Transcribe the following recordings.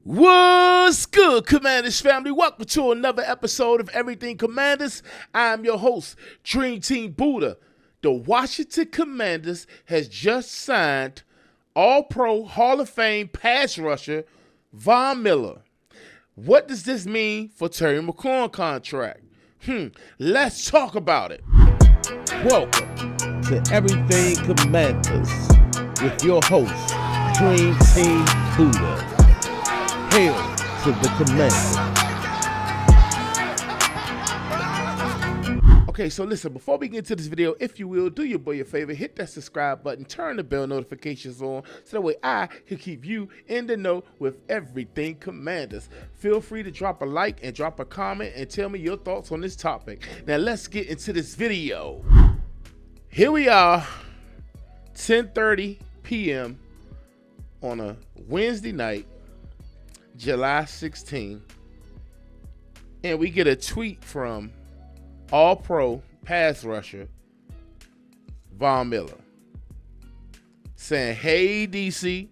What's good, Commanders family? Welcome to another episode of Everything Commanders. I'm your host, Dream Team Buddha. The Washington Commanders has just signed All-Pro Hall of Fame pass rusher Von Miller. What does this mean for Terry McLaurin contract? Let's talk about it. Welcome to Everything Commanders with your host, Dream Team Buddha. Hail to the Commanders. Okay, so listen, before we get into this video, if you will, do your boy a favor, hit that subscribe button, turn the bell notifications on, so that way I can keep you in the know with Everything Commanders. Feel free to drop a like and drop a comment and tell me your thoughts on this topic. Now let's get into this video. Here we are, 10:30 p.m. on a Wednesday night, July 16, and we get a tweet from All-Pro pass rusher Von Miller saying, "Hey DC."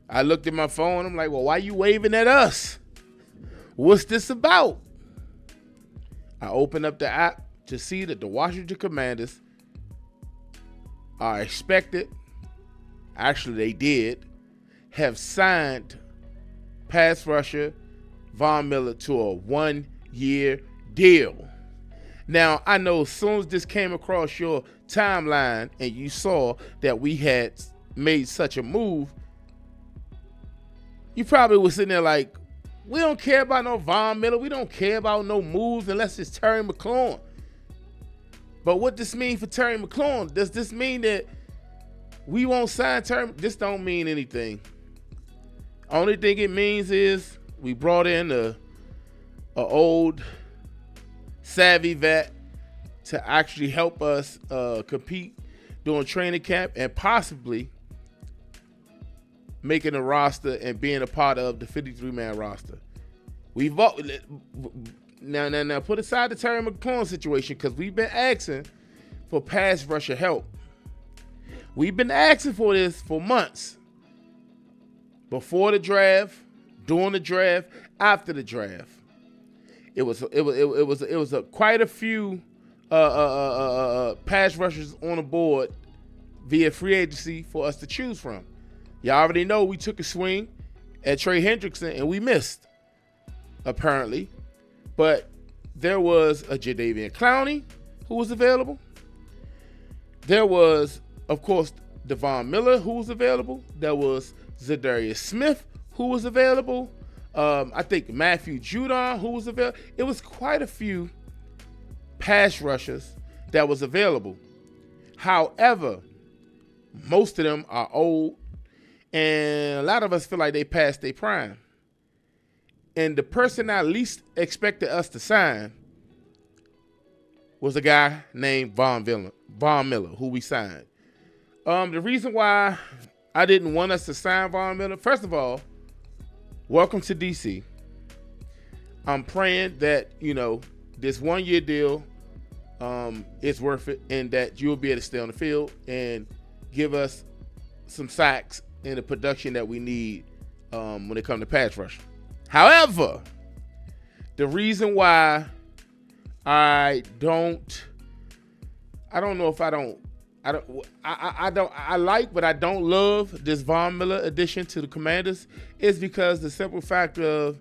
I looked at my phone. I'm like, well, why you waving at us? What's this about? I opened up the app to see that the Washington Commanders are expected, actually they did, have signed pass rusher Von Miller to a 1-year deal. Now, I know as soon as this came across your timeline and you saw that we had made such a move, you probably was sitting there like, we don't care about no Von Miller. We don't care about no moves unless it's Terry McLaurin. But what this mean for Terry McLaurin? Does this mean that we won't sign Terry? This don't mean anything. Only thing it means is we brought in a old savvy vet to actually help us compete during training camp and possibly making a roster and being a part of the 53-man roster. Now put aside the Terry McLaurin situation, because we've been asking for pass rusher help. We've been asking for this for months. Before the draft, during the draft, after the draft, it was quite a few pass rushers on the board via free agency for us to choose from. Y'all already know we took a swing at Trey Hendrickson and we missed, apparently. But there was a Jadeveon Clowney who was available. There was, of course, Von Miller who was available. There was Zadarius Smith who was available. I think Matthew Judon who was available. It was quite a few pass rushers that was available. However, most of them are old, and a lot of us feel like they passed their prime. And the person I least expected us to sign was a guy named Von Miller, who we signed. The reason why I didn't want us to sign Von Miller, first of all, welcome to DC. I'm praying that, this 1-year deal is worth it and that you'll be able to stay on the field and give us some sacks and the production that we need when it comes to pass rushing. However, the reason why I like, but I don't love this Von Miller addition to the Commanders is because the simple fact of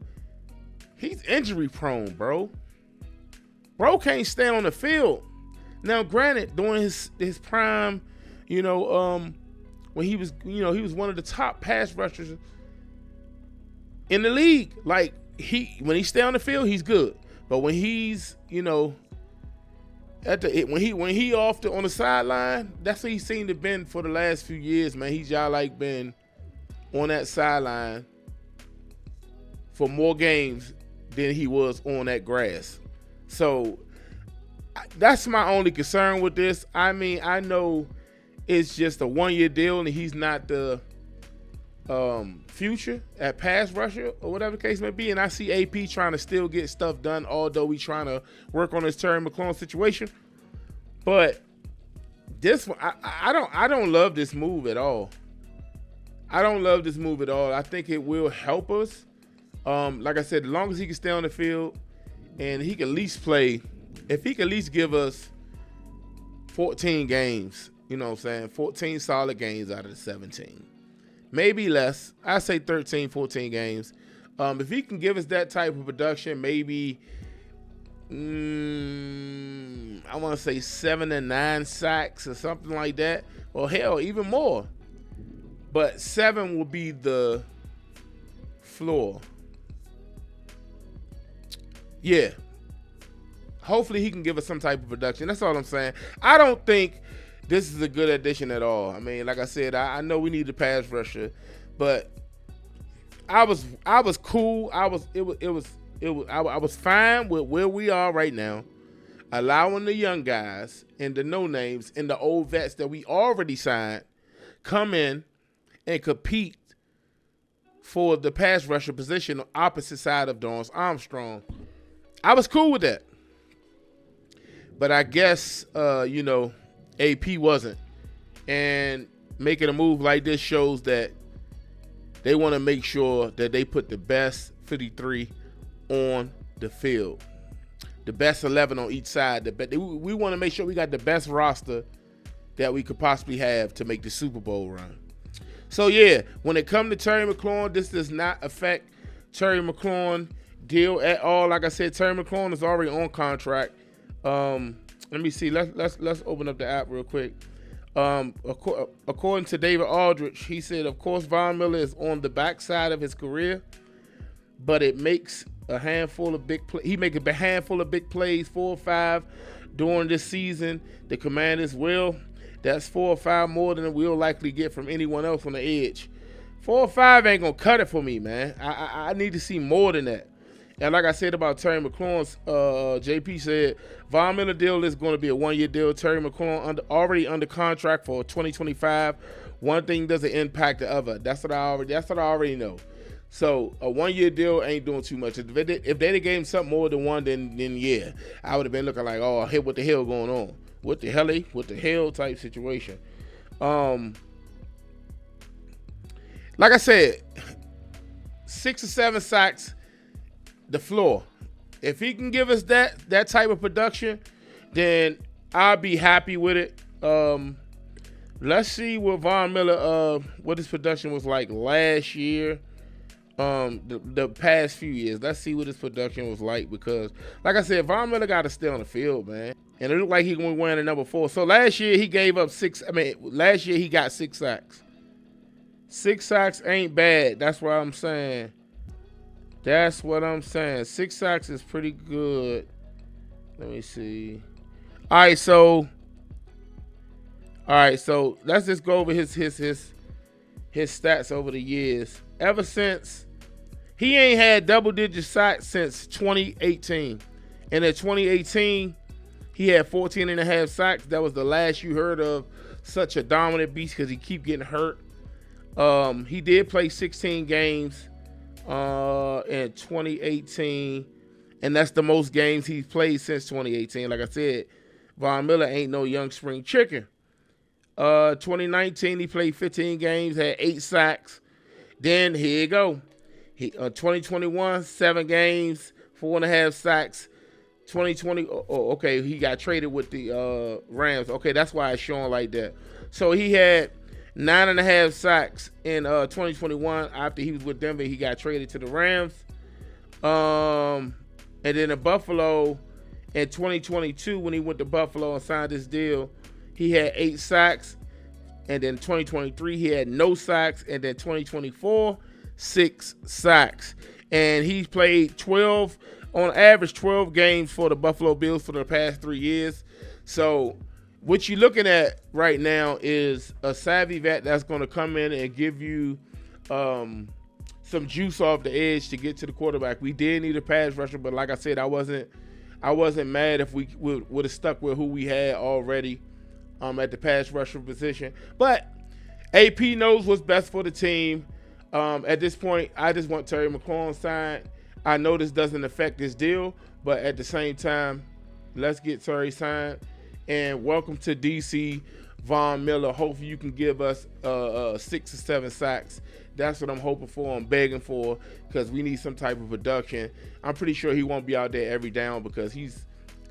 he's injury prone, bro. Bro can't stay on the field. Now, granted, during his prime, when he was one of the top pass rushers in the league. Like when he stay on the field, he's good. But when he's, when he off on the sideline, that's what he seemed to have been for the last few years, man. He's been on that sideline for more games than he was on that grass. So that's my only concern with this. I mean, I know it's just a 1-year deal and he's not the future at pass rusher or whatever the case may be, and I see AP trying to still get stuff done, although we trying to work on this Terry McLaurin situation. But this one, I don't love this move at all. I don't love this move at all. I think it will help us. Like I said, as long as he can stay on the field and he can at least play, if he can at least give us 14 games, you know what I'm saying, 14 solid games out of the 17. Maybe less. I say 13, 14 games. If he can give us that type of production, maybe I want to say 7 to 9 sacks or something like that. Or hell, even more. But 7 will be the floor. Yeah. Hopefully he can give us some type of production. That's all I'm saying. I don't think this is a good addition at all. I mean, like I said, I know we need a pass rusher, but I was cool. I was fine with where we are right now, allowing the young guys and the no names and the old vets that we already signed come in and compete for the pass rusher position on opposite side of Dorrance Armstrong. I was cool with that. But I guess, AP wasn't. And making a move like this shows that they want to make sure that they put the best 53 on the field. The best 11 on each side. We want to make sure we got the best roster that we could possibly have to make the Super Bowl run. So, yeah, when it comes to Terry McLaurin, this does not affect Terry McLaurin deal at all. Like I said, Terry McLaurin is already on contract. Let me see. Let's open up the app real quick. According to David Aldrich, he said, of course, Von Miller is on the backside of his career, but it makes a handful of big plays. He makes a handful of big plays, 4 or 5 during this season. The Commanders will. That's 4 or 5 more than we'll likely get from anyone else on the edge. 4 or 5 ain't gonna cut it for me, man. I need to see more than that. And like I said about Terry McLaurin, JP said Von Miller deal is going to be a 1-year deal. Terry McLaurin already under contract for 2025. One thing doesn't impact the other. That's what I already know. So a 1-year deal ain't doing too much. If they gave him something more than one, then yeah, I would have been looking like, oh, hey, what the hell going on? What the hell type situation. Like I said, 6 or 7 sacks, the floor. If he can give us that type of production, then I'll be happy with it. Let's see what Von Miller, what his production was like last year. The past few years. Let's see what his production was like, because, like I said, Von Miller got to stay on the field, man. And it looked like he was wearing a number 4. So last year he gave up 6. Last year he got 6 sacks. 6 sacks ain't bad. That's what I'm saying. 6 sacks is pretty good. Let me see. All right, so let's just go over his stats over the years. Ever since, he ain't had double-digit sacks since 2018. And in 2018, he had 14.5 sacks. That was the last you heard of such a dominant beast, because he keep getting hurt. He did play 16 games in 2018, and that's the most games he's played since 2018. Like I said, Von Miller ain't no young spring chicken. 2019, he played 15 games, had 8 sacks. Then here you go. 2021, 7 games, 4.5 sacks. 2020, okay, he got traded with the Rams. Okay, that's why it's showing like that. So he had 9.5 sacks in 2021. After he was with Denver, he got traded to the Rams. And then in Buffalo in 2022, when he went to Buffalo and signed this deal, he had 8 sacks. And then 2023, he had no sacks. And then 2024, 6 sacks. And he's played 12, on average, 12 games for the Buffalo Bills for the past 3 years. So what you're looking at right now is a savvy vet that's going to come in and give you some juice off the edge to get to the quarterback. We did need a pass rusher, but like I said, I wasn't mad if we would have stuck with who we had already at the pass rusher position. But AP knows what's best for the team. At this point, I just want Terry McLaurin signed. I know this doesn't affect this deal, but at the same time, let's get Terry signed. And welcome to DC, Von Miller. Hopefully you can give us 6 or 7 sacks. That's what I'm hoping for. I'm begging for, because we need some type of production. I'm pretty sure he won't be out there every down, because he's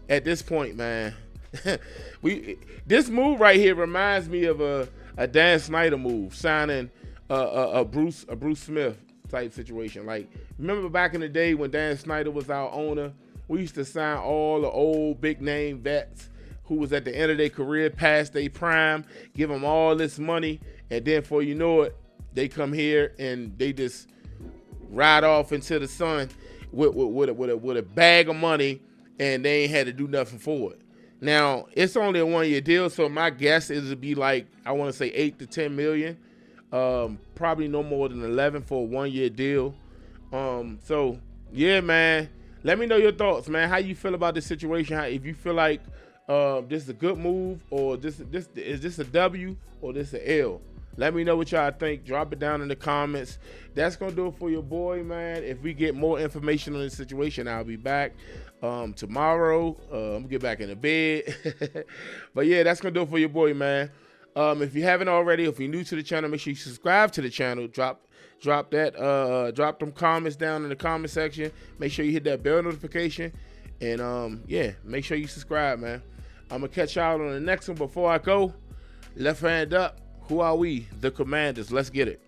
at this point, man. This move right here reminds me of a Dan Snyder move, signing a Bruce Smith type situation. Like, remember back in the day when Dan Snyder was our owner, we used to sign all the old big name vets who was at the end of their career, past their prime, give them all this money, and then before you know it, they come here and they just ride off into the sun with a bag of money, and they ain't had to do nothing for it. Now, it's only a 1-year deal, so my guess is to be like, I want to say 8 to 10 million. Probably no more than 11 for a 1-year deal. So yeah, man, let me know your thoughts, man. How you feel about this situation? If you feel like this is a good move, or is this a W, or this a L? Let me know what y'all think. Drop it down in the comments. That's gonna do it for your boy, man. If we get more information on this situation, I'll be back tomorrow. I'm gonna get back in the bed. But yeah, that's gonna do it for your boy, man. If you haven't already, if you're new to the channel, make sure you subscribe to the channel. Drop them comments down in the comment section. Make sure you hit that bell notification, and yeah, make sure you subscribe, man. I'm gonna catch y'all on the next one. Before I go, left hand up. Who are we? The Commanders. Let's get it.